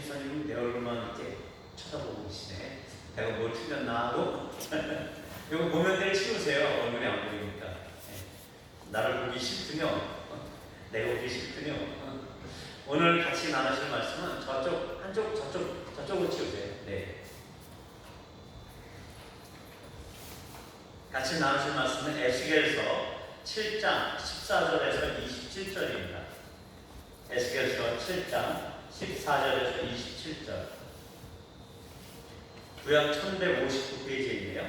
김선생님 내 얼굴만 이렇게 쳐다보고 계시네. 내가 뭘 틀렸나 하고 이거 보면들 치우세요. 얼굴이 안 보이니까. 나를 보기 싫군요. 내가 보기 싫군요. 오늘 같이 나누실 말씀은 저쪽, 한쪽, 저쪽으로 치우세요. 네. 같이 나누실 말씀은 에스겔서 7장 14절에서 27절입니다. 에스겔서 7장 14절에서 27절. 구약 1159페이지인데요.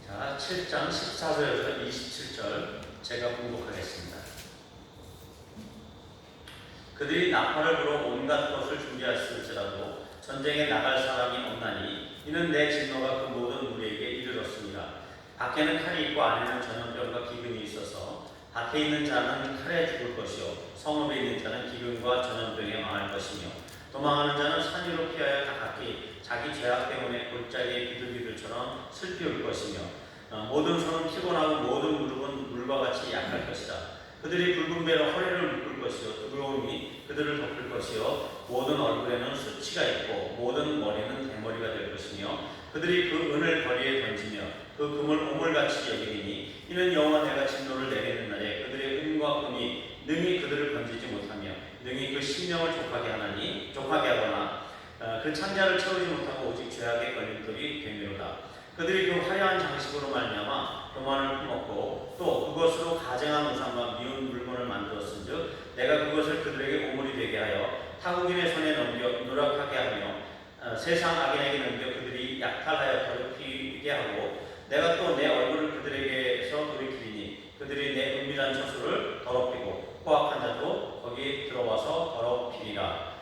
자, 7장 14절에서 27절 제가 공독하겠습니다. 그들이 나팔을 불어 온갖 것을 준비하였을지라도 전쟁에 나갈 사람이 없나니 이는 내 진노가 그 모든 무리에게 이르렀습니다. 밖에는 칼이 있고 안에는 전염병과 기근이 있어서 밭에 있는 자는 칼에 죽을 것이요 성읍에 있는 자는 기근과 전염병에 망할 것이며 도망하는 자는 산 위로 피하여 가깝게 자기 죄악 때문에 골짜기의 비둘기들처럼 슬피 울 것이며 모든 손은 피곤하고 모든 무릎은 물과 같이 약할 것이다. 그들이 붉은 배로 허리를 묶을 것이요 두려움이 그들을 덮을 것이요 모든 얼굴에는 수치가 있고 모든 머리는 대머리가 될 것이며 그들이 그 은을 거리에 던지며 그 금을 오물같이 여기리니 이는 여호와 내가 진노를 내리는 날에 그들의 은과 금이 능히 그들을 건지지 못하며 능히 그 심령을 족하게 하거나 그 창자를 채우지 못하고 오직 죄악의 걸림돌이 되미로다. 그들이 그 화려한 장식으로 말미암아 교만을 품었고 또 그것으로 가증한 우상과 미운 물건을 만들었은즉 내가 그것을 그들에게 오물이 되게 하여 타국인의 손에 넘겨 누락하게 하며 세상 악인에게 넘겨 그들이 약탈하여 더럽히게 하고 내가 또 내 얼굴을 그들에게서 돌이키리니 그들이 내 은밀한 처소를 더럽히고 포악한 자도 거기 들어와서 더럽히리라.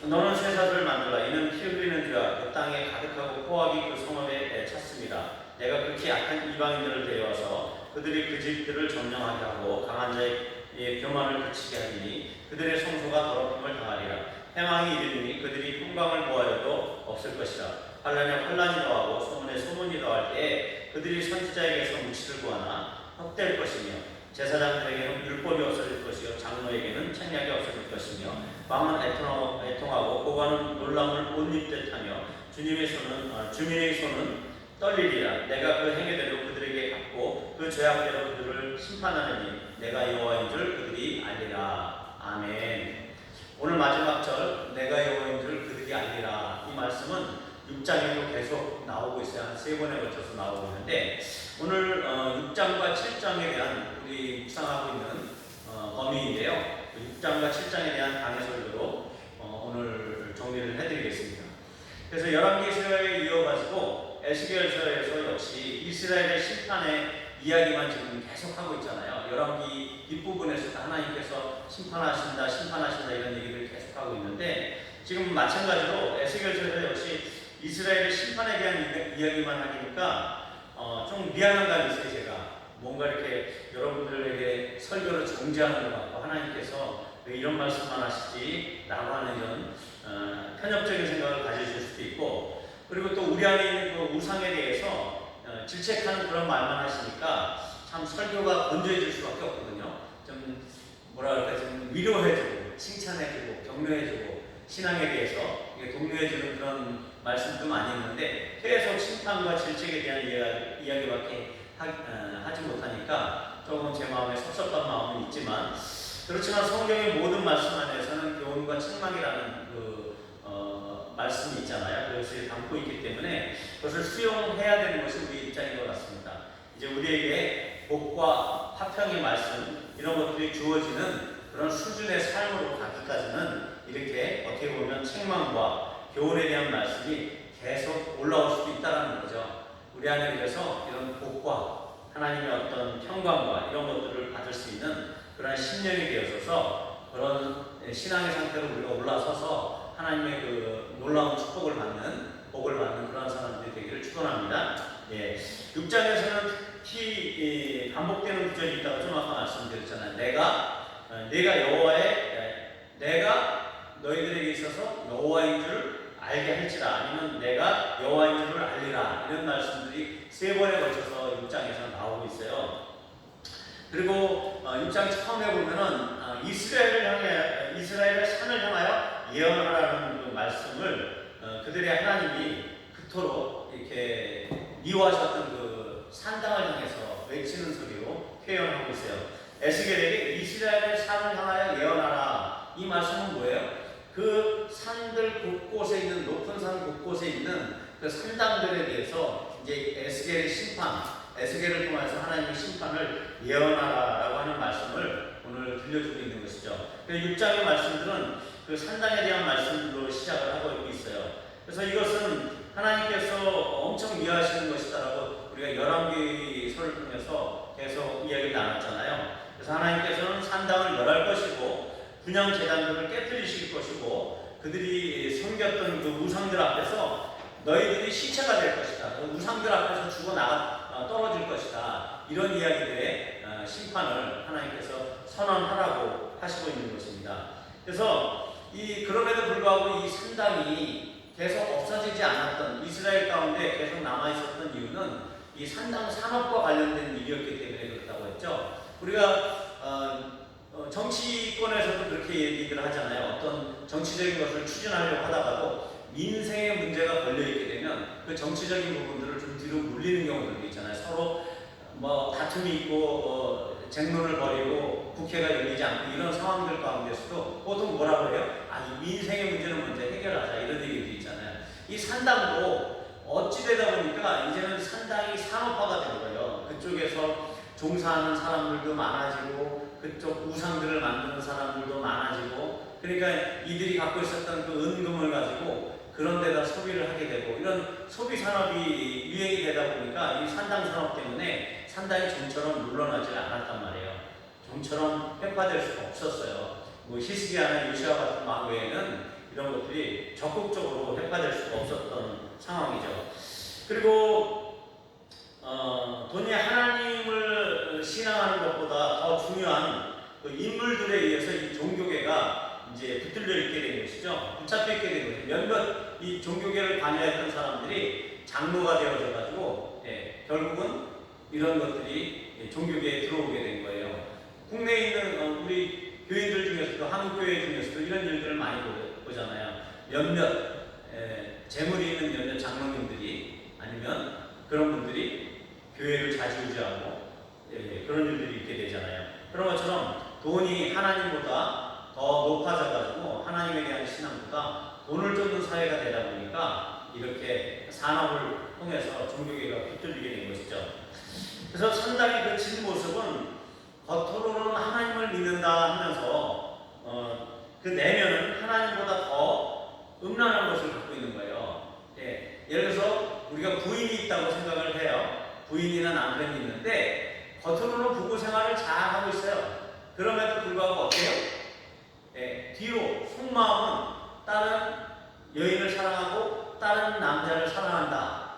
너는 쇠사슬을 만들라. 이는 피 흘리는 죄가 그 땅에 가득하고 포악이 그 성읍에 찼습니다. 내가 그렇게 약한 이방인들을 데려와서 그들이 그 집들을 점령하게 하고 강한 자의 교만을 그치게 하리니 그들의 성소가 더럽힘을 당하리라. 해망이 이르니 그들이 평강을 보아여도 없을 것이라. 환란에 환란이 더하고 소문에 소문이 더할 때에 그들이 선지자에게서 묵시를 구하나 헛될 것이며 제사장들에게는 율법이 없어질 것이요 장로에게는 책략이 없어질 것이며 마음은 애통하고 고관은 놀람을 못 입듯 하며 주민의 손은 떨리리라. 내가 그 행위대로 그들에게 갚고 그 죄악대로 그들을 심판하느니 내가 여호와인 줄 그들이 알리라. 아멘. 오늘 마지막 절 내가 여호와인 줄 그들이 알리라. 이 말씀은 6장에도 계속 나오고 있어요. 한 3번에 걸쳐서 나오고 있는데 오늘 6장과 7장에 대한 우리 묵상하고 있는 범위인데요. 6장과 7장에 대한 강해 설교로 오늘 정리를 해드리겠습니다. 그래서 열왕기서에 이어가지고 에스겔서에서 역시 이스라엘의 심판의 이야기만 지금 계속하고 있잖아요. 열왕기 뒷부분에서도 하나님께서 심판하신다 이런 얘기를 계속하고 있는데 지금 마찬가지로 에스겔서에서 역시 이스라엘의 심판에 대한 이야기만 하니까 좀 미안한 감이 있어요. 제가 뭔가 이렇게 여러분들에게 설교를 정지하는 것 같고 하나님께서 왜 이런 말씀만 하시지 라고 하는 이런 편협적인 생각을 가지실 수도 있고 그리고 또 우리 안에 있는 그 우상에 대해서 질책하는 그런 말만 하시니까 참 설교가 건조해질 수밖에 없거든요. 좀 좀 위로해주고 칭찬해주고 격려해주고 신앙에 대해서 독려해주는 그런 말씀도 많이 있는데 계속 심판과 질책에 대한 이야기밖에 하지 못하니까 조금 제 마음에 섭섭한 마음은 있지만 그렇지만 성경의 모든 말씀 안에서는 교훈과 책망이라는 말씀이 있잖아요. 그것을 담고 있기 때문에 그것을 수용해야 되는 것이 우리의 입장인 것 같습니다. 이제 우리에게 복과 화평의 말씀 이런 것들이 주어지는 그런 수준의 삶으로 가기까지는 이렇게 어떻게 보면 책망과 교훈에 대한 말씀이 계속 올라올 수도 있다는 거죠. 우리 안에 그래서 이런 복과 하나님의 어떤 평강과 이런 것들을 받을 수 있는 그런 심령이 되어서 그런 신앙의 상태로 우리가 올라서서 하나님의 그 놀라운 축복을 받는 복을 받는 그런 사람들이 되기를 축원합니다. 6장에서는 특히 반복되는 구절이 있다고 좀 아까 말씀드렸잖아요. 내가 너희들에게 있어서 여호와인 줄 알게 할지라 아니면 내가 여호와인 줄을 알리라 이런 말씀들이 세 번에 걸쳐서 6장에서 나오고 있어요. 그리고 6장 처음에 보면은 이스라엘의 산을 향하여 예언하라는 그 말씀을 그들의 하나님이 그토록 이렇게 미워하셨던 그 산당을 향해서 외치는 소리로 표현하고 있어요. 에스겔에게 이스라엘의 산을 향하여 예언하라. 이 말씀은 뭐예요? 그 산들 곳곳에 있는, 높은 산 곳곳에 있는 그 산당들에 대해서 이제 에스겔의 심판, 에스겔을 통해서 하나님의 심판을 예언하라라고 하는 말씀을 오늘 들려주고 있는 것이죠. 6장의 말씀들은 그 산당에 대한 말씀으로 시작을 하고 있어요. 그래서 이것은 하나님께서 엄청 미워하시는 것이다라고 우리가 열왕기서를 통해서 계속 이야기를 나눴잖아요. 그래서 하나님께서는 산당을 멸할 것이고 분향 제단들을 깨뜨리실 것이고 그들이 섬겼던 그 우상들 앞에서 너희들이 시체가 될 것이다. 그 우상들 앞에서 떨어질 것이다. 이런 이야기들의 심판을 하나님께서 선언하라고 하시고 있는 것입니다. 그래서 그럼에도 불구하고 이 산당이 계속 없어지지 않았던, 이스라엘 가운데 계속 남아있었던 이유는 이 산당 산업과 관련된 일이었기 때문에 그렇다고 했죠. 우리가 정치권에서도 그렇게 얘기를 하잖아요. 어떤 정치적인 것을 추진하려고 하다가도 민생의 문제가 걸려있게 되면 그 정치적인 부분들을 좀 뒤로 물리는 경우들도 있잖아요. 서로 다툼이 있고 쟁론을 벌이고 국회가 열리지 않고 이런 상황들 가운데서도 보통 뭐라고 해요? 이 민생의 문제는 먼저 해결하자, 이런 얘기도 있잖아요. 이 산당도 어찌되다 보니까 이제는 산당이 산업화가 된 거예요. 그쪽에서 종사하는 사람들도 많아지고 그쪽 우상들을 만드는 사람들도 많아지고, 그러니까 이들이 갖고 있었던 그 은금을 가지고 그런 데다 소비를 하게 되고, 이런 소비 산업이 유행이 되다 보니까 이 산당 산업 때문에 산당이 좀처럼 물러나지 않았단 말이에요. 좀처럼 폐파될 수가 없었어요. 히스기야나 요시야 같은 왕 외에는 이런 것들이 적극적으로 폐파될 수가 없었던 상황이죠. 그리고 돈이 하나님을 신앙하는 것보다 더 중요한 그 인물들에 의해서 이 종교계가 이제 붙들려 있게 된 것이죠. 붙잡혀 있게 된 거죠. 몇몇 이 종교계를 관여했던 사람들이 장로가 되어져 가지고 결국은 이런 것들이 종교계에 들어오게 된 거예요. 국내에 있는 우리 교인들 중에서도, 한국 교회 중에서도 이런 일들을 많이 보잖아요. 몇몇 재물이 있는 몇몇 장로님들이, 아니면 그런 분들이 교회를 좌지우지하고 그런 일들이 있게 되잖아요. 그런 것처럼 돈이 하나님보다 더 높아져가지고 하나님에 대한 신앙보다 돈을 쫓는 사회가 되다 보니까 이렇게 산업을 통해서 종교계가 붙들리게 된 것이죠. 그래서 산당의 그 진모습은 겉으로는 하나님을 믿는다 하면서 그 내면은 하나님보다 더 음란한 것을 갖고 있는 거예요. 예를 들어서 우리가 부인이 있다고 생각을 해요. 부인이나 남편이 있는데 겉으로는 부부 생활을 잘 하고 있어요. 그럼에도 불구하고 어때요? 뒤로 속마음은 다른 여인을 사랑하고 다른 남자를 사랑한다.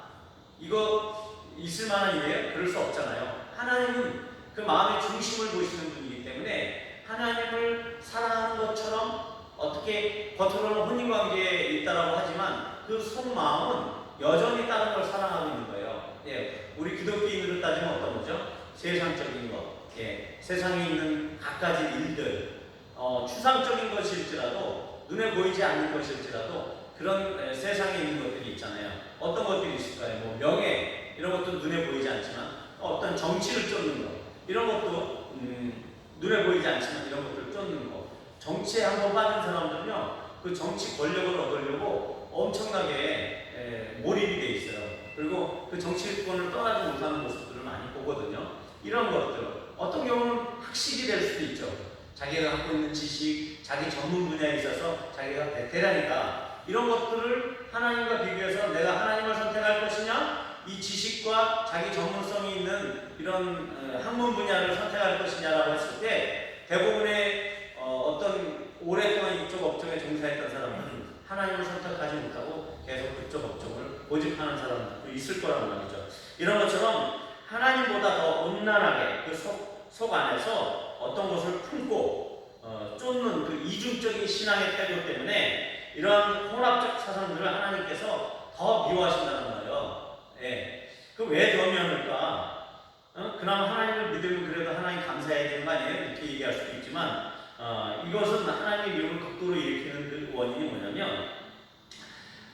이거 있을 만한 일이에요? 그럴 수 없잖아요. 하나님은 그 마음의 중심을 보시는 분이기 때문에 하나님을 사랑하는 것처럼 어떻게 겉으로는 혼인관계에 있다라고 하지만 그 속마음은 여전히 다른 걸 사랑하고 있는 거예요. 우리 기독교인으로 따지면 어떤 거죠? 세상적인 것, 세상에 있는 갖가지 일들, 추상적인 것일지라도, 눈에 보이지 않는 것일지라도 그런 세상에 있는 것들이 있잖아요. 어떤 것들이 있을까요? 명예, 이런 것도 눈에 보이지 않지만, 어떤 정치를 쫓는 것, 이런 것도 눈에 보이지 않지만 이런 것들을 쫓는 것. 정치에 한번 빠진 사람들은요, 그 정치 권력을 얻으려고 엄청나게 몰입이 돼 있어요. 그리고 그 정치권을 떠나지 못하는 모습들을 많이 보거든요. 이런 것들, 어떤 경우는 학식이 될 수도 있죠. 자기가 갖고 있는 지식, 자기 전문 분야에 있어서 자기가 베테랑이다. 이런 것들을 하나님과 비교해서 내가 하나님을 선택할 것이냐, 이 지식과 자기 전문성이 있는 이런 학문 분야를 선택할 것이냐라고 했을 때, 대부분의 어떤 오랫동안 이쪽 업종에 종사했던 사람은 하나님을 선택하지 못하고 계속 그쪽 업종을 고집하는 사람도 있을 거란 말이죠. 이런 것처럼 하나님보다 더 음란하게 그 속 안에서 어떤 것을 품고 쫓는 그 이중적인 신앙의 태도 때문에 이런 혼합적 사상들을 하나님께서 더 미워하신다는 거예요. 그 왜 덤이었을까? 그나마 하나님을 믿으면 그래도 하나님 감사해야 되는 거 아니에요? 이렇게 얘기할 수도 있지만 이것은 하나님의 미움을 극도로 일으키는 그 원인이 뭐냐면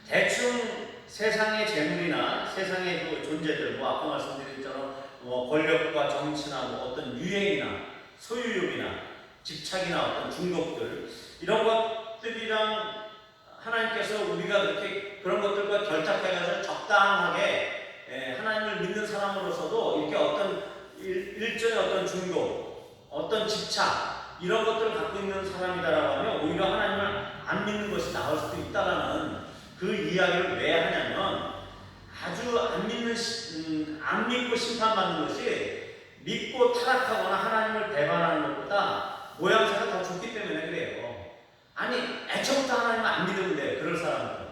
대충 세상의 재물이나 세상의 그 존재들, 뭐 아까 말씀드린 것처럼 뭐 권력과 정치나 뭐 어떤 유행이나 소유욕이나 집착이나 어떤 중독들 이런 것들이랑 하나님께서 우리가 그렇게 그런 것들과 결탁해가지고 적당하게 하나님을 믿는 사람으로서도 이렇게 어떤 일종의 어떤 중독, 어떤 집착 이런 것들을 갖고 있는 사람이다라고 하면 오히려 하나님을 안 믿는 것이 나을 수도 있다라는 그 이야기를 왜 하냐면 아주 안 믿고 심판받는 것이 믿고 타락하거나 하나님을 배반하는 것보다 모양새가 더 좋기 때문에 그래요. 아니 애초부터 하나님을 안 믿으면 돼요. 그럴 사람들은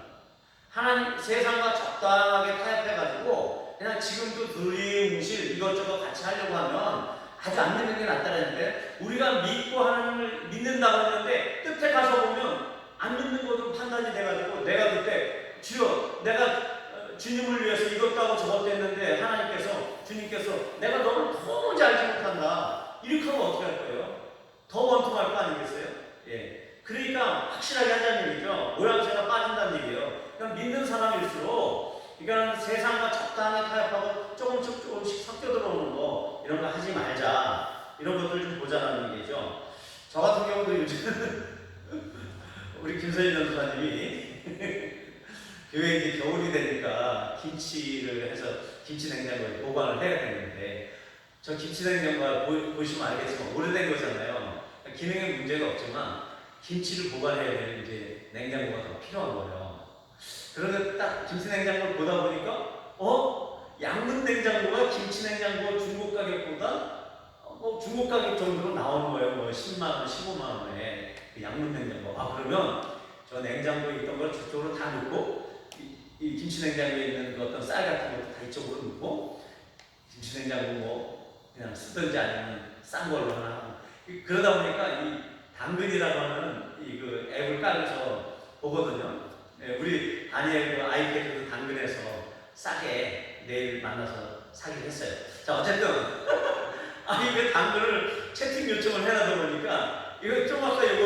하나님 세상과 적당하게 타협해가지고 그냥 지금도 두리뭉실 이것저것 같이 하려고 하면 아주 안 믿는 게 낫다는데 우리가 믿고 하나님을 믿는다고 했는데 끝에 가서 보면 안 믿는 것으로 판단이 돼가지고 내가 그때 주여 내가 주님을 위해서 이것도 하고 저것도 했는데 하나님께서 주님께서 내가 너를 도무지 알지 못한다 이렇게 하면 어떻게 할 거예요? 더 원통할 거 아니겠어요? 예. 그러니까 확실하게 하자는 얘기죠. 모양새가 빠진다는 얘기예요. 그러니까 믿는 사람일수록 그러니까 세상과 적당히 타협하고 조금씩 섞여 들어오는 거 이런 거 하지 말자 이런 것들 좀 보자는 얘기죠. 저 같은 경우도 요즘 우리 김선희 전도사님이 교회 이제 겨울이 되니까 김치를 해서 김치 냉장고에 보관을 해야 되는데 저 김치 냉장고 보시면 알겠지만 오래된 거잖아요. 기능에 문제가 없지만 김치를 보관해야 되는 이제 냉장고가 더 필요한 거예요. 그런데 딱 김치 냉장고를 보다 보니까 양문 냉장고가 김치 냉장고 중고 가격보다 중고 가격 정도로 나오는 거예요. 뭐 10만 원, 15만 원에 그 양문 냉장고. 그러면 저 냉장고에 있던 걸 저쪽으로 다 넣고 이 김치 냉장고에 있는 그 어떤 쌀 같은 것도 다 이쪽으로 넣고 김치 냉장고 뭐 그냥 쓰든지 아니면 싼 걸로 하나 하고 그러다 보니까 이 당근이라고 하는 이 그 앱을 깔아서 보거든요. 네, 우리 아니의 그 아이패드도 당근에서 싸게 내일 만나서 사기로 했어요. 자 어쨌든 그 당근을 채팅 요청을 해놔다 보니까 이거 좀 아까 이거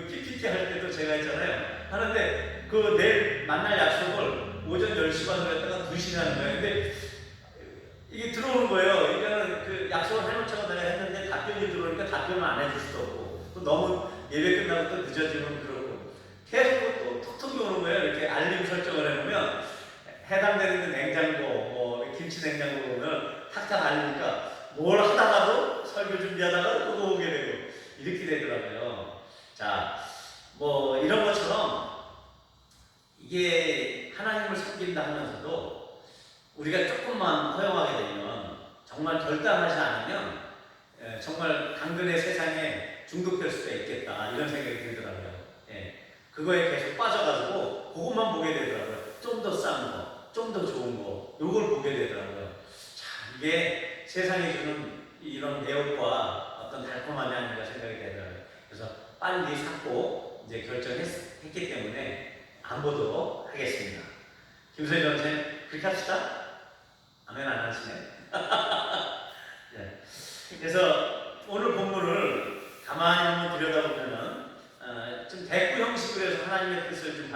PPT 할 때도 제가 했잖아요. 하는데 그 내일 만날 약속을 오전 10시 반으로 했다가 2시에 하는 거예요. 근데 이게 들어오는 거예요. 그러니까 그 약속을 해놓자고 내가 했는데 답변이 들어오니까 답변을 안 해줄 수도 없고 또 너무 예배 끝나고 또 늦어지면 그렇고 계속 또 톡톡이 오는 거예요. 이렇게 알림 설정을 해놓으면 해당되는 그 냉장고 뭐 김치 냉장고 보면 탁탁 알리니까 뭘 하다가도 설교 준비하다가 또 오게 되고 이렇게 되더라고요. 자, 뭐 이런 것처럼 이게 하나님을 섬긴다 하면서도 우리가 조금만 허용하게 되면 정말 결단하지 않으면 정말 당근의 세상에 중독될 수가 있겠다 이런 생각이 들더라고요. 그거에 계속 빠져가지고 그것만 보게 되더라고요. 좀 더 싼 거, 좀 더 좋은 거 이걸 보게 되더라고요. 자, 이게 세상이 주는 이런 매혹과 어떤 달콤함이 아닌가 생각이 되더라고요. 그래서 빨리 샀고 이제 결정했기 때문에 안 보도록 하겠습니다. 김선희 전생 그렇게 합시다. 아멘 안 하시네. 네. 그래서 오늘 본문을 가만히 한번 들여다보면은 좀 대꾸 형식으로 해서 하나님의 뜻을 좀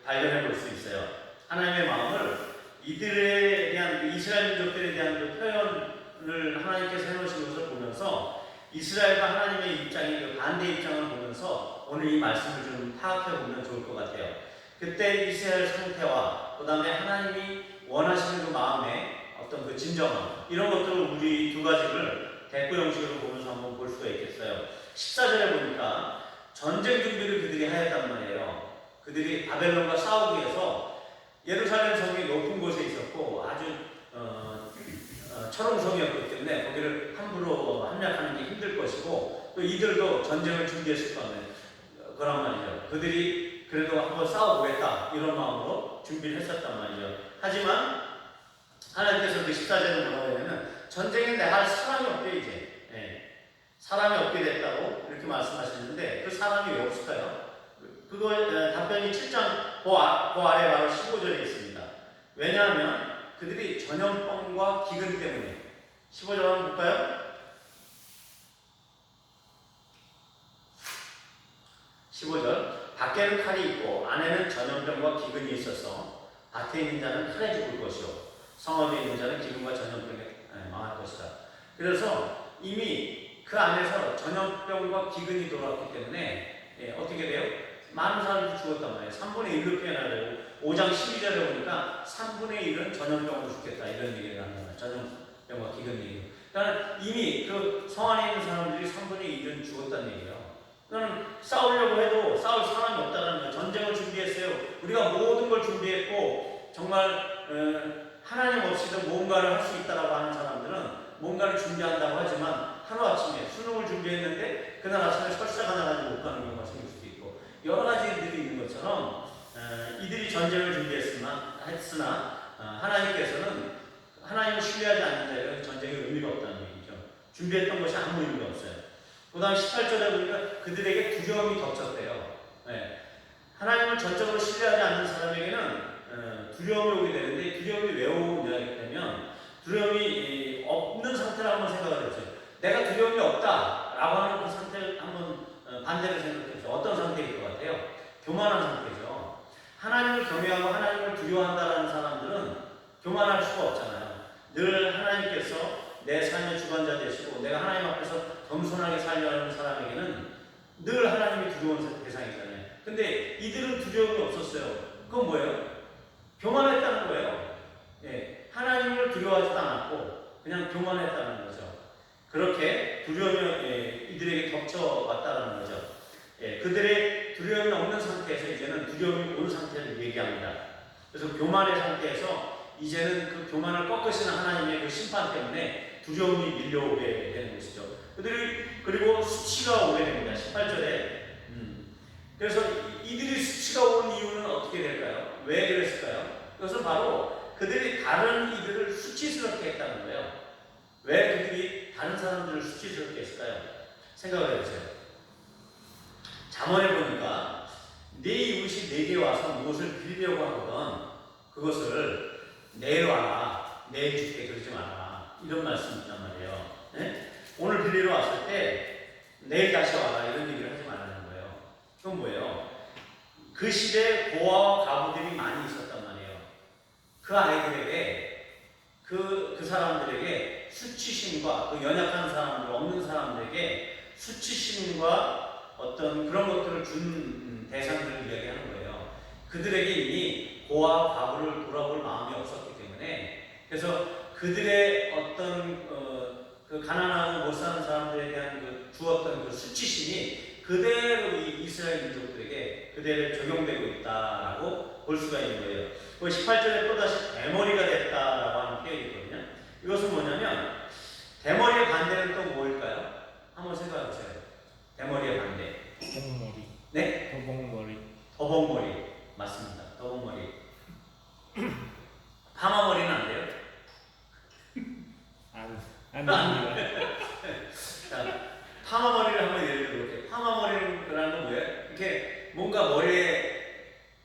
발견해 볼 수 있어요. 하나님의 마음을 이들에 대한 이스라엘 민족들에 대한 그 표현을 하나님께서 해놓으신 것을 보면서 이스라엘과 하나님의 입장이 그 반대 입장을 보면서 오늘 이 말씀을 좀 파악해 보면 좋을 것 같아요. 그때 이스라엘 상태와 그 다음에 하나님이 원하시는 그 마음의 어떤 그 진정함 이런 것들을 우리 두 가지를 대꾸 형식으로 보면서 한번 볼 수가 있겠어요. 14절에 보니까 전쟁 준비를 그들이 하였단 말이에요. 그들이 바벨론과 싸우기 위해서 예루살렘 성이 높은 곳에 있었고 아주 철옹성이었기 때문에 거기를 함부로 함락하는 게 힘들 것이고 또 이들도 전쟁을 준비했을 거란 말이죠. 그들이 그래도 한번 싸워보겠다 이런 마음으로 준비를 했었단 말이죠. 하지만 하나님께서 그 14절에 뭐라고 하냐면 전쟁에 나갈 사람이 없대 이제. 사람이 없게 됐다고 이렇게 말씀하시는데 그 사람이 왜 없을까요? 그거 답변이 7장 그 아래 바로 15절에 있습니다. 왜냐하면 그들이 전염병과 기근 때문에 15절 한번 볼까요? 15절 밖에는 칼이 있고 안에는 전염병과 기근이 있어서 밭에 있는 자는 칼에 죽을 것이요 성읍에 있는 자는 기근과 전염병에 망할 것이다. 그래서 이미 그 안에서 전염병과 기근이 돌아왔기 때문에 어떻게 돼요? 많은 사람들이 죽었단 말이에요. 3분의 1로 표현하려고 5장 12절에 보니까 3분의 1은 전염병으로 죽겠다 이런 얘기가 나옵니다. 전염병과 기근 얘기. 그러니까 이미 그 성 안에 있는 사람들이 3분의 1은 죽었다는 얘기예요. 그러니까 싸우려고 해도 싸울 사람이 없다는 거예요. 전쟁을 준비했어요. 우리가 모든 걸 준비했고 정말 하나님 없이도 뭔가를 할 수 있다라고 하는 사람들은 뭔가를 준비한다고 하지만 하루아침에 수능을 준비했는데 그날 아침에 설사가 나가지고 못 가는 경우가 생길 수도 있고 여러 가지 일들이 있는 것처럼 이들이 전쟁을 준비했으나 하나님께서는 하나님을 신뢰하지 않는 자에게 전쟁의 의미가 없다는 얘기죠. 준비했던 것이 아무 의미가 없어요. 그 다음 18절에 보니까 그들에게 두려움이 덮쳤대요. 하나님을 전적으로 신뢰하지 않는 사람에게는 두려움이 오게 되는데 두려움이 왜 오냐고 하면 두려움이 없는 상태를 한번 생각을 해보세요. 내가 두려움이 없다라고 하는 그 상태를 한번 반대로 생각해보세요. 어떤 상태일 것 같아요? 교만한 상태죠. 하나님을 경외하고 하나님을 두려워한다는 사람들은 교만할 수가 없잖아요. 늘 하나님께서 내 삶의 주관자 되시고 내가 하나님 앞에서 겸손하게 살려는 사람에게는 늘 하나님이 두려운 대상이잖아요. 근데 이들은 두려움이 없었어요. 그건 뭐예요? 교만했다는 거예요. 하나님을 두려워하지도 않았고 그냥 교만했다는 거죠. 그렇게 두려움이 이들에게 덮쳐왔다는 거죠. 그들의 두려움이 없는 상태에서 이제는 두려움이 온 상태를 얘기합니다. 그래서 교만의 상태에서 이제는 그 교만을 꺾으시는 하나님의 그 심판 때문에 두려움이 밀려오게 되는 것이죠. 그리고 수치가 오게 됩니다. 18절에. 그래서 이들이 수치가 온 이유는 어떻게 될까요? 왜 그랬을까요? 그것은 바로 그들이 다른 이들을 수치스럽게 했다는 거예요. 왜 그들이 다른 사람들을 수치스럽게 했을까요? 생각을 해보세요. 잠언에 보니까 네 이웃이 내게 와서 무엇을 빌려고 하거든 그것을 내놔라, 내줄게 그러지 마라 이런 말씀이 있단 말이에요. 오늘 빌리러 왔을 때 내일 다시 와라 이런 얘기를 하지 말라는 거예요. 그건 뭐예요? 그 시대에 고아와 과부들이 많이 있었단 말이에요. 그 아이들에게 그 사람들에게 수치심과 그 연약한 사람들, 없는 사람들에게 수치심과 어떤 그런 것들을 준 대상들을 이야기하는 거예요. 그들에게 이미 고아와 과부를 돌아볼 마음이 없었기 때문에 그래서 그들의 어떤 그 가난하고 못 사는 사람들에 대한 그 주었던 그 수치심이 그대로 이 이스라엘 민족들에게 그대로 적용되고 있다라고 볼 수가 있는 거예요. 18절에 또다시 대머리가 됐다라고 하는 표현이 있거든요. 이것은 뭐냐면 대머리의 반대는 또 뭘까요? 한번 생각해 보세요. 대머리의 반대. 더벅머리. 네? 더벅머리. 더벅머리. 맞습니다. 더벅머리. 파마머리는 안 돼요? 안 됩니다. 자, 파마머리를 한번 예를 들어볼게요. 파마머리라는 건 뭐예요? 이렇게 뭔가 머리에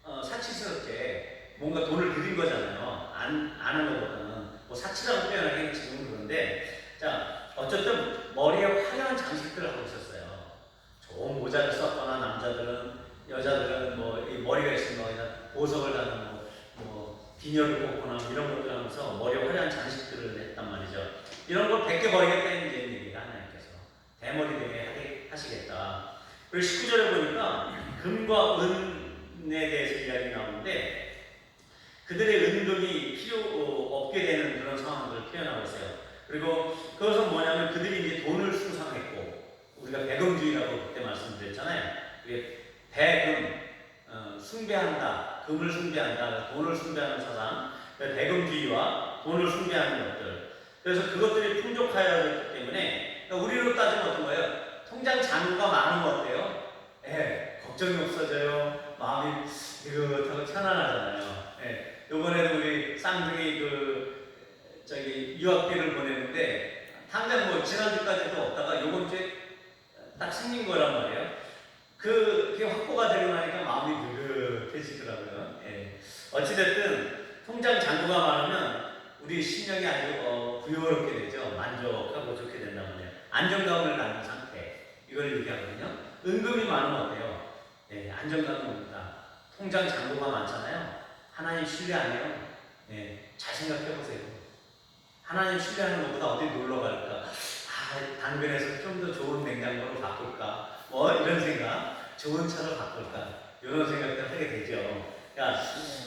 사치스럽게 뭔가 돈을 들인 거잖아요. 안 하는 것보다는. 뭐 사치라고 표현하기는 지금 그런데, 자, 어쨌든 머리에 화려한 장식들을 하고 있었어요. 좋은 모자를 썼거나 남자들은, 여자들은 뭐 이 머리가 있으면 그냥 보석을 다는 뭐 비녀를 꽂거나 이런 것들 하면서 머리에 화려한 장식들을 했단 말이죠. 이런 걸 100개 버리겠다는 얘기가 하나님께서 대머리 되게 하시겠다. 그리고 19절에 보니까 금과 은에 대해서 이야기 나오는데 그들의 은금이 필요 없게 되는 그런 상황들을 표현하고 있어요. 그리고 그것은 뭐냐면 그들이 이제 돈을 숭상했고 우리가 배금주의라고 그때 말씀드렸잖아요. 그게 배금, 숭배한다, 금을 숭배한다, 돈을 숭배하는 사상, 배금주의와 돈을 숭배하는 것들. 그래서 그것들이 풍족하였기 때문에 그러니까 우리로 따지면 어떤 거예요? 통장 잔고가 많은 거 어때요? 걱정이 없어져요. 마음이 느긋하고 편안하잖아요. 이번에도 우리 쌍둥이 유학비를 보냈는데 당장 뭐 지난주까지도 없다가 요번 주에 딱 생긴 거란 말이에요. 그게 확보가 되고 나니까 마음이 느긋해지더라고요. 어찌됐든 통장 잔고가 많으면 우리 심령이 아주 부여롭게 되죠. 만족하고 좋게 된단 말이에요. 안정감을 갖는 상태. 이걸 얘기하거든요. 은금이 많으면 어때요? 네, 안정감이 옵니다. 통장 잔고가 많잖아요. 하나님 신뢰 안 해요? 네, 잘 생각해 보세요. 하나님 신뢰하는 것보다 어디 놀러 갈까? 당근에서 좀 더 좋은 냉장고로 바꿀까? 뭐 이런 생각, 좋은 차로 바꿀까? 이런 생각들 하게 되죠. 그러니까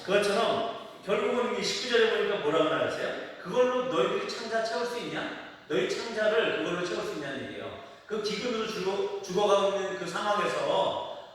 그것처럼 결국은 이 19절에 보니까 뭐라고 나왔어요? 그걸로 너희들이 창자 채울 수 있냐? 너희 창자를 그걸로 채울 수 있냐는 얘기예요. 그 기근으로 죽어가고 있는 그 상황에서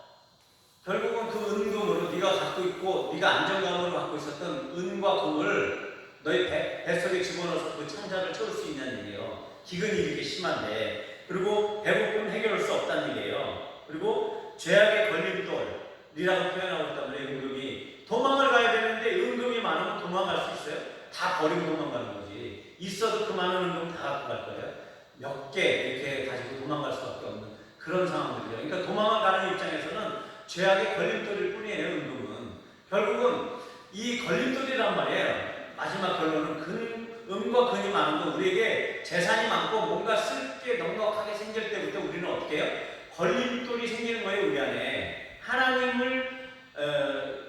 결국은 그 은금으로 네가 갖고 있고 네가 안정감으로 갖고 있었던 은과 금을 너희 뱃속에 집어넣어서 그 창자를 채울 수 있냐는 얘기예요. 기근이 이렇게 심한데, 그리고 배고픔은 해결할 수 없다는 얘기예요. 그리고 죄악의 걸림돌이라고 표현하고 있단 말이에요. 은금이 도망을 가야 되는데 은금이 많으면 도망갈 수 있어요? 다 버리고 도망가는 거지. 있어도 그 많은 은금 다 갖고 갈 거예요. 몇 개 이렇게 가지고 도망갈 수밖에 없는 그런 상황들이죠. 그러니까 도망을 가는 입장에서는 죄악의 걸림돌일 뿐이에요. 은금은 결국은 이 걸림돌이란 말이에요. 마지막 결론은 음과 근이 많은 거, 우리에게 재산이 많고 뭔가 쓸 게 넉넉하게 생길 때부터 우리는 어떻게 해요? 걸림돌이 생기는 거예요. 우리 안에 하나님을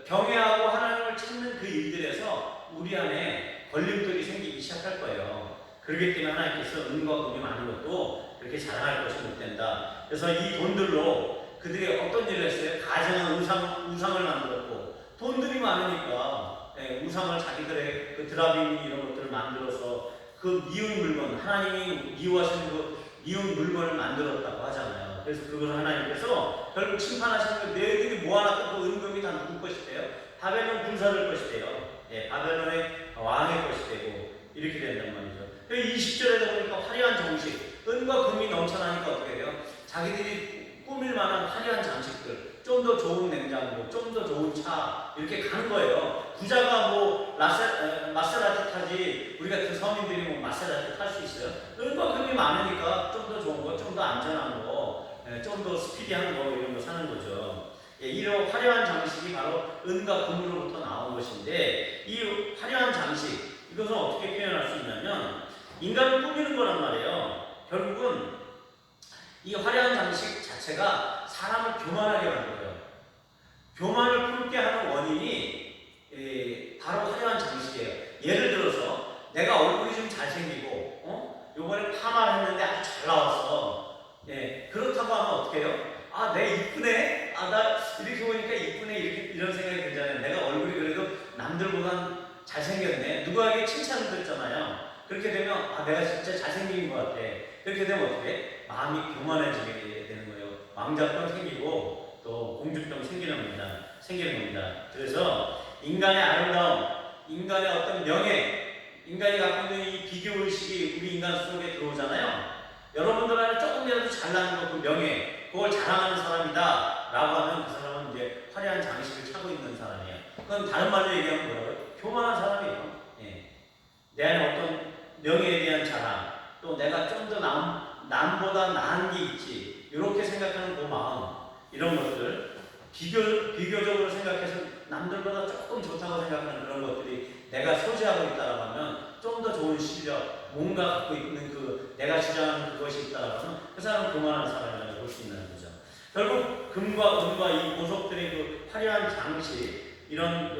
경외하고 하나님을 찾는 그 일들에서 우리 안에 걸림돌이 생기기 시작할 거예요. 그렇기 때문에 하나님께서 은과 금이 많은 것도 그렇게 자랑할 것이 못 된다. 그래서 이 돈들로 그들이 어떤 일을 했어요? 가정은 우상을 만들었고, 돈들이 많으니까 우상을 자기들의 그 드라빔 이런 것들을 만들어서 그 미운 물건, 하나님이 미워하시는 그 미운 물건을 만들었다고 하잖아요. 그래서 그걸 하나님께서 결국 침판하시는 거, 너희들이 모아놨던 그 은금이 다 누구 것이 돼요? 바벨론 군사들 것이 돼요. 바벨론의 왕의 것이 되고 이렇게 된단 말이죠. 20절에 보니까 화려한 정식, 은과 금이 넘쳐나니까 어떻게 돼요? 자기들이 꾸밀 만한 화려한 장식들, 좀 더 좋은 냉장고, 좀 더 좋은 차 이렇게 가는 거예요. 부자가 뭐 마세라티 타지 우리 같은 서민들이 뭐 마세라티 탈 수 있어요? 은과 금이 많으니까 좀 더 좋은 거, 좀 더 안전한 거, 좀 더 스피디한 거 이런 거 사는 거죠. 이런 화려한 장식이 바로 은과 금으로부터 나온 것인데, 이 화려한 장식, 이것은 어떻게 표현할 수 있냐면 인간을 꾸미는 거란 말이에요. 결국은 이 화려한 장식 자체가 사람을 교만하게 만들어요. 교만을 품게 하는 원인이 바로 화려한 장식이에요. 예를 들어서 내가 얼굴이 좀 잘생기고 요번에 파마를 했는데 아주 잘 나왔어. 그렇다고 하면 어떻게 해요? 내 이쁘네? 나 이렇게 보니까 이쁘네? 이런 생각이 들잖아요. 내가 얼굴이 그래도 남들보단 잘생겼네. 누구에게 칭찬을 듣잖아요. 그렇게 되면 내가 진짜 잘생긴 것 같아. 그렇게 되면 어떻게 해? 마음이 교만해지게 되는 거예요. 왕자병 생기고 또 공주병 생기는 겁니다. 그래서 인간의 아름다움, 인간의 어떤 명예, 인간이 갖고 있는 이 비교의식이 우리 인간 속에 들어오잖아요. 여러분들 안에 조금이라도 잘나는 것, 그 명예, 그걸 자랑하는 사람이다 라고 하면 그 사람은 이제 화려한 장식을 차고 있는 사람이에요. 그건 다른 말로 얘기하면 뭐라고요? 교만한 사람이에요. 내 안에 어떤 명예에 대한 자랑, 또 내가 좀 더 남보다 나은 게 있지, 이렇게 생각하는 그 마음, 이런 것들, 비교적으로 생각해서 남들보다 조금 좋다고 생각하는 그런 것들이 내가 소지하고 있다라고 하면, 좀 더 좋은 실력, 뭔가 갖고 있는 그 내가 주장하는 그것이 있다라고 하면 그 사람은 교만한 사람이라고 볼 수 있는 거죠. 결국 금과 은과 이 보석들의 그 화려한 장식, 이런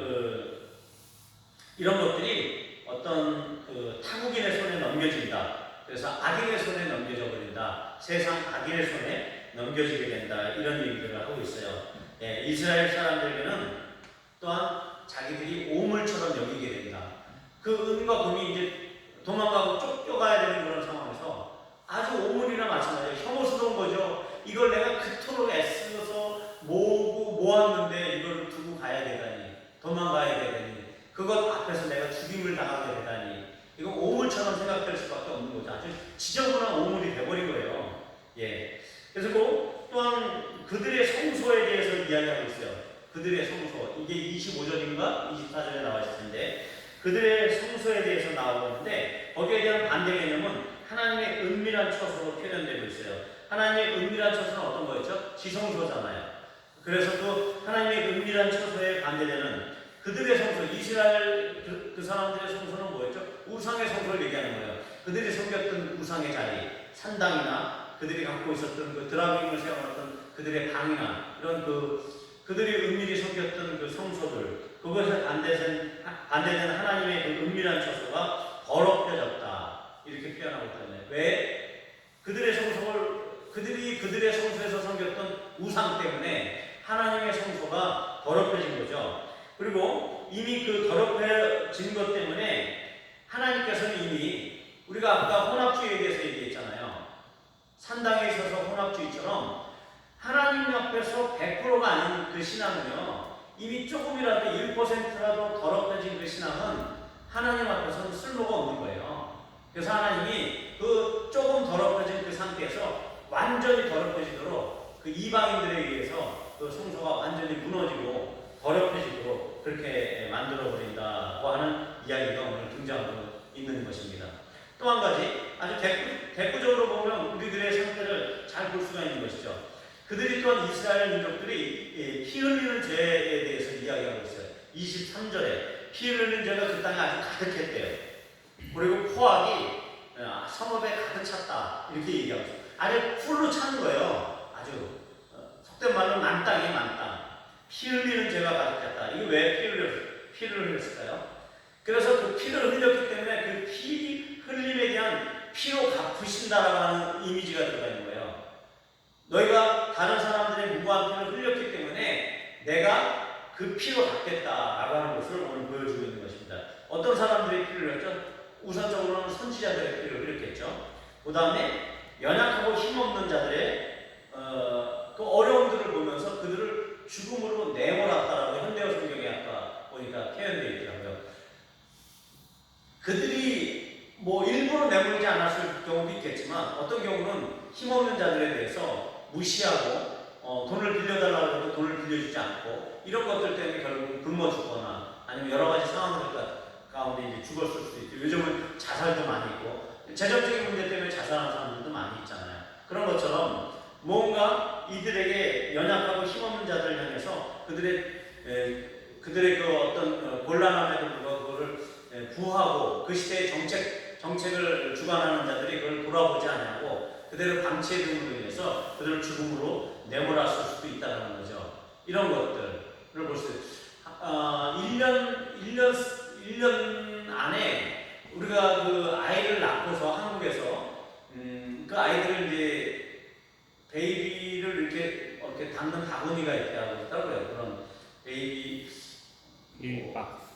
것들이 어떤 그 타국인의 손에 넘겨진다. 그래서 악인의 손에 넘겨져 버린다. 세상 악인의 손에 넘겨지게 된다. 이런 얘기들을 하고 있어요. 이스라엘 사람들에게는 또한 자기들이 오물처럼 여기게 된다. 그 은과 금이 이제 도망가고 쫓겨가야 되는 그런 상황에서 아주 오물이나 마찬가지예요. 혐오스러운 거죠. 이걸 내가 그토록 애써서 모았는데 이걸 두고 가야 되다니, 도망가야 되다니, 그것 앞에서 내가 죽임을 당하게 되다니, 이거 오물처럼 생각될 수밖에 없는 거죠. 아주 지저분한 오물이 돼버린 거예요. 그래서 또한 그들의 성소에 대해서 이야기하고 있어요. 그들의 성소, 이게 25절인가 24절에 나와 있을 텐데, 그들의 성소에 대해서 나오고 있는데, 거기에 대한 반대 개념은 하나님의 은밀한 처소로 표현되고 있어요. 하나님의 은밀한 처소는 어떤 거였죠? 지성소잖아요. 그래서 또 하나님의 은밀한 처소에 반대되는 그들의 성소, 이스라엘 그 사람들의 성소는 뭐였죠? 우상의 성소를 얘기하는 거예요. 그들이 섬겼던 우상의 자리, 산당이나 그들이 갖고 있었던 그 드라빔을 세워놨던 그들의 방이나 이런 그들이 은밀히 섬겼던 그 성소들, 그것에 반대된 하나님의 그 은밀한 처소가 더럽혀졌다. 이렇게 표현하고 있다네. 왜? 그들이 그들의 성소에서 섬겼던 우상 때문에 하나님의 성소가 더럽혀진 거죠. 그리고 이미 그 더럽혀진 것 때문에 하나님께서는 이미 우리가 아까 혼합주의에 대해서 얘기했잖아요. 산당에 있어서 혼합주의처럼 하나님 앞에서 100%가 아닌 그 신앙은요, 이미 조금이라도 1%라도 더럽혀진 그 신앙은 하나님 앞에서는 쓸모가 없는 거예요. 그래서 하나님이 그 조금 더럽혀진 그 상태에서 완전히 더럽혀지도록 그 이방인들에 의해서 그 성소가 완전히 무너지고 더럽혀지도록 그렇게 만들어버린다고 하는 이야기가 오늘 등장하고 있는 것입니다. 또 한 가지 아주 대표적으로 보면 우리들의 상태를 잘 볼 수가 있는 것이죠. 그들이 또한 이스라엘 민족들이 피 흘리는 죄에 대해서 이야기하고 있어요. 23절에 피 흘리는 죄가 그 땅에 아주 가득했대요. 그리고 포악이 성읍에 가득 찼다 이렇게 얘기하고 있어요. 아주 풀로 차는 거예요. 아주 속된 말로 만땅이에요. 만땅. 피 흘리는 죄가 가득했다. 이게 왜 피를 흘렸을까요? 그래서 그 피를 흘렸기 때문에 그 피 흘림에 대한 피로 갚으신다라고 하는 이미지가 들어가 있는 거예요. 너희가 다른 사람들의 무고한 피를 흘렸기 때문에 내가 그 피로 갚겠다라고 하는 것을 오늘 보여주고 있는 것입니다. 어떤 사람들의 피를 흘렸죠? 우선적으로는 선지자들의 피를 흘렸겠죠. 그 다음에 연약하고 힘없는 자들의 그 어려움들을 보면서 그들을 죽음으로 내몰았다라고 현대어 성경에 아까 보니까 표현되어 있더라고요. 그들이 뭐 일부러 내몰지 않았을 경우도 있겠지만 어떤 경우는 힘없는 자들에 대해서 무시하고 돈을 빌려달라고 해도 돈을 빌려주지 않고 이런 것들 때문에 결국 굶어 죽거나 아니면 여러 가지 상황들 가운데 이제 죽었을 수도 있죠. 요즘은 자살도 많이 있고 재정적인 문제 때문에 자살하는 사람들도 많이 있잖아요. 그런 것처럼 뭔가 이들에게 연약하고 힘없는 자들을 향해서 그들의 그 어떤 곤란함에도 불구하고 그거를 구하고 그 시대의 정책을 주관하는 자들이 그걸 돌아보지 않냐고 그대로 방치해둠으로 인해서 그들을 죽음으로 내몰았을 수도 있다는 거죠. 이런 것들을 볼 수 있어요. 1년 안에 우리가 그 아이를 낳고서 한국에서 그 아이들을 이제 베이비를 이렇게 담는 바구니가 있게 하고 있다고요. 그런 베이비 박스.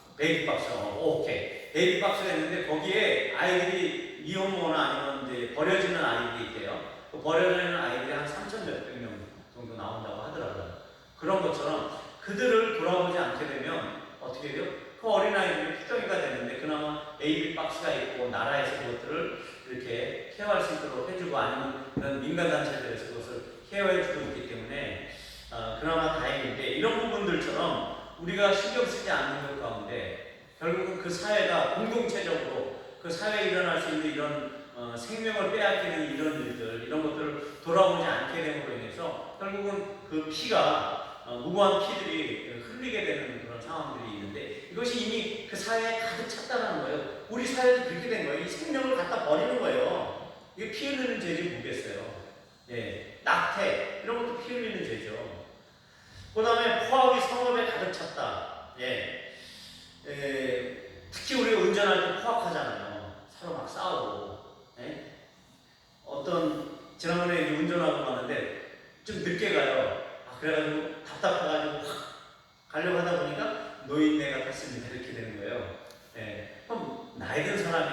오케이. 베이비 박스가 있는데 거기에 아이들이 미혼모나 아니면 이제 버려지는 아이들이 있대요. 그 버려지는 아이들이 한 3,000몇 명 정도 나온다고 하더라고요. 그런 것처럼 그들을 돌아보지 않게 되면 어떻게 돼요? 그 어린아이들이 피덩이가 되는데 그나마 베이비 박스가 있고 나라에서 그것들을 이렇게 케어할 수 있도록 해주고 아니면 그런 민간단체들에서 그것을 케어해주고 있기 때문에 그나마 다행인데 이런 부분들처럼 우리가 신경 쓰지 않는 것 가운데 결국은 그 사회가 공동체적으로 그 사회에 일어날 수 있는 이런 생명을 빼앗기는 이런 일들, 이런 것들을 돌아보지 않게 됨으로 인해서 결국은 그 피가 무고한 피들이 흘리게 되는 그런 상황들이 있는데 이것이 이미 그 사회에 가득 찼다는 거예요. 우리 사회도 그렇게 된 거예요. 이 생명을 갖다 버리는 거예요. 이게 피 흘리는 죄지 뭐겠어요. 예, 낙태 이런 것도 피 흘리는 죄죠. 그 다음에 포악이 성읍에 가득 찼다. 특히 우리가 운전할 때 포악하잖아요. 서로 막 싸우고. 예? 지난번에 운전하고 가는데 좀 늦게 가요. 그래가지고 답답해가지고 확 가려고 하다 보니까 노인네 같았습니다. 이렇게 되는 거예요. 그럼 나이 든 사람이